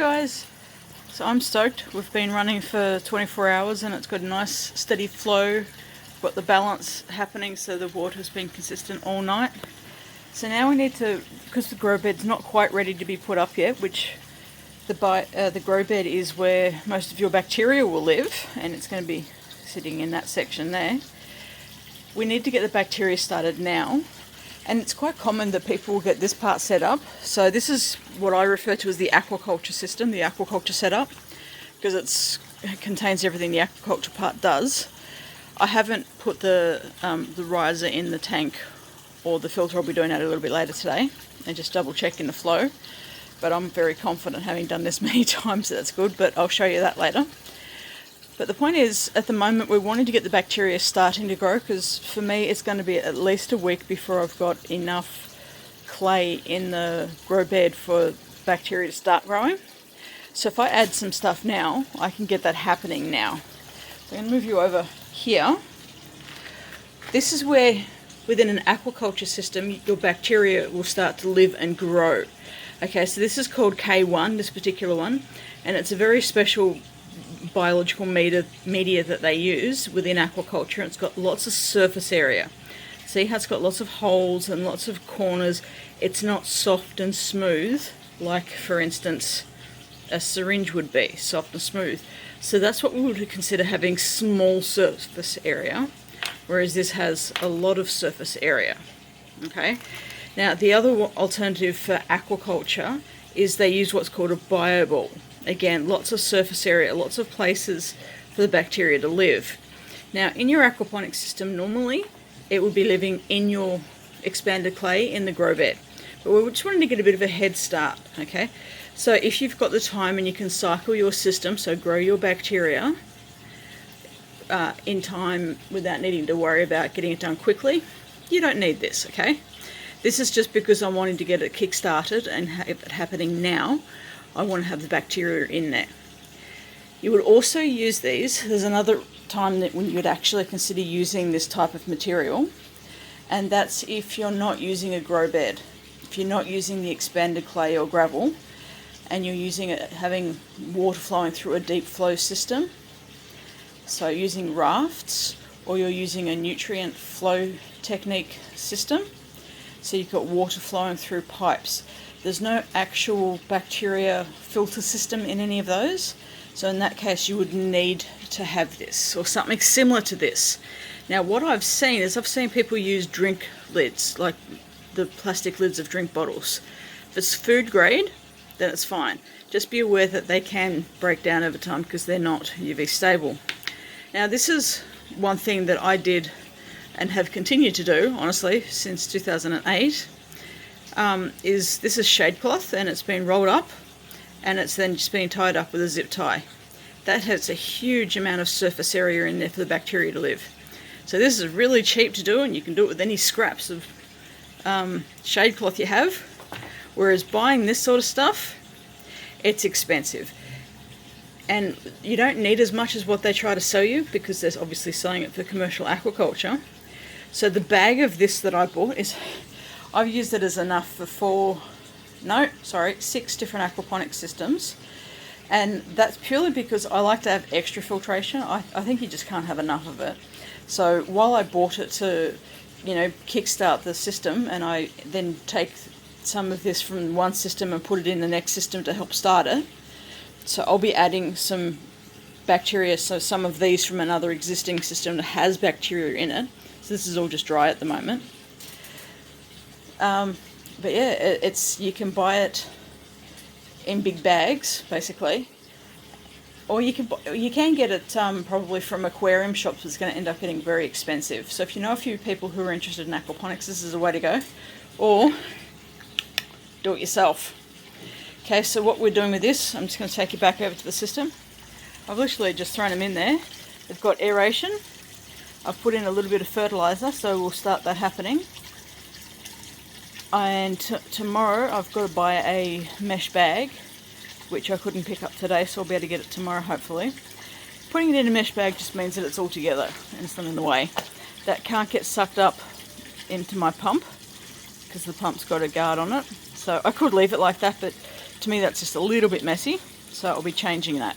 guys, so I'm stoked. We've been running for 24 hours and it's got a nice steady flow. Got the balance happening so the water's been consistent all night. So now we need to, because the grow bed's not quite ready to be put up yet, which the grow bed is where most of your bacteria will live, and it's going to be sitting in that section there. We need to get the bacteria started now, and it's quite common that people will get this part set up. So this is what I refer to as the aquaculture system, the aquaculture setup, because it contains everything the aquaculture part does. I haven't put the riser in the tank or the filter. I'll be doing that a little bit later today and just double checking the flow. But I'm very confident, having done this many times, that that's good, but I'll show you that later. But the point is, at the moment, we're wanting to get the bacteria starting to grow, because for me it's going to be at least a week before I've got enough clay in the grow bed for bacteria to start growing. So if I add some stuff now, I can get that happening now. So I'm going to move you over here. This is where, within an aquaculture system, your bacteria will start to live and grow. Okay, so this is called K1, this particular one, and it's a very special biological media that they use within aquaculture. It's got lots of surface area. See how it's got lots of holes and lots of corners. It's not soft and smooth like, for instance, a syringe would be, soft and smooth. So that's what we would consider having small surface area, whereas this has a lot of surface area. Okay. Now the other alternative for aquaculture is they use what's called a bioball. Again, lots of surface area, lots of places for the bacteria to live. Now in your aquaponics system, normally it would be living in your expanded clay in the grow bed. But we're just wanting to get a bit of a head start, okay? So if you've got the time and you can cycle your system, so grow your bacteria in time without needing to worry about getting it done quickly, you don't need this, okay? This is just because I'm wanting to get it kick-started and have it happening now. I want to have the bacteria in there. You would also use these. There's another time that when you would actually consider using this type of material, and that's if you're not using a grow bed. If you're not using the expanded clay or gravel, and you're using it, having water flowing through a deep flow system, so using rafts, or you're using a nutrient flow technique system, so you've got water flowing through pipes. There's no actual bacteria filter system in any of those, so in that case you would need to have this, or something similar to this. Now what I've seen is, I've seen people use drink lids, like the plastic lids of drink bottles. If it's food grade, then it's fine. Just be aware that they can break down over time because they're not UV stable. Now this is one thing that I did and have continued to do, honestly, since 2008, is this is shade cloth, and it's been rolled up and it's then just been tied up with a zip tie. That has a huge amount of surface area in there for the bacteria to live. So this is really cheap to do, and you can do it with any scraps of shade cloth you have. Whereas buying this sort of stuff, it's expensive. And you don't need as much as what they try to sell you, because they're obviously selling it for commercial aquaculture. So the bag of this that I bought is, I've used it as enough for 6 different aquaponics systems. And that's purely because I like to have extra filtration. I think you just can't have enough of it. So while I bought it to, kickstart the system, and I then take some of this from one system and put it in the next system to help start it. So I'll be adding some bacteria, so some of these from another existing system that has bacteria in it. So this is all just dry at the moment. But yeah, you can buy it in big bags, basically. Or you can get it probably from aquarium shops, but it's going to end up getting very expensive. So if you know a few people who are interested in aquaponics, this is the way to go. Or do it yourself. Okay, so what we're doing with this, I'm just going to take you back over to the system. I've literally just thrown them in there. They've got aeration. I've put in a little bit of fertilizer, so we'll start that happening. And tomorrow I've got to buy a mesh bag, which I couldn't pick up today, so I'll be able to get it tomorrow, hopefully. Putting it in a mesh bag just means that it's all together and it's not in the way. That can't get sucked up into my pump, because the pump's got a guard on it. So I could leave it like that, but to me that's just a little bit messy, so I'll be changing that.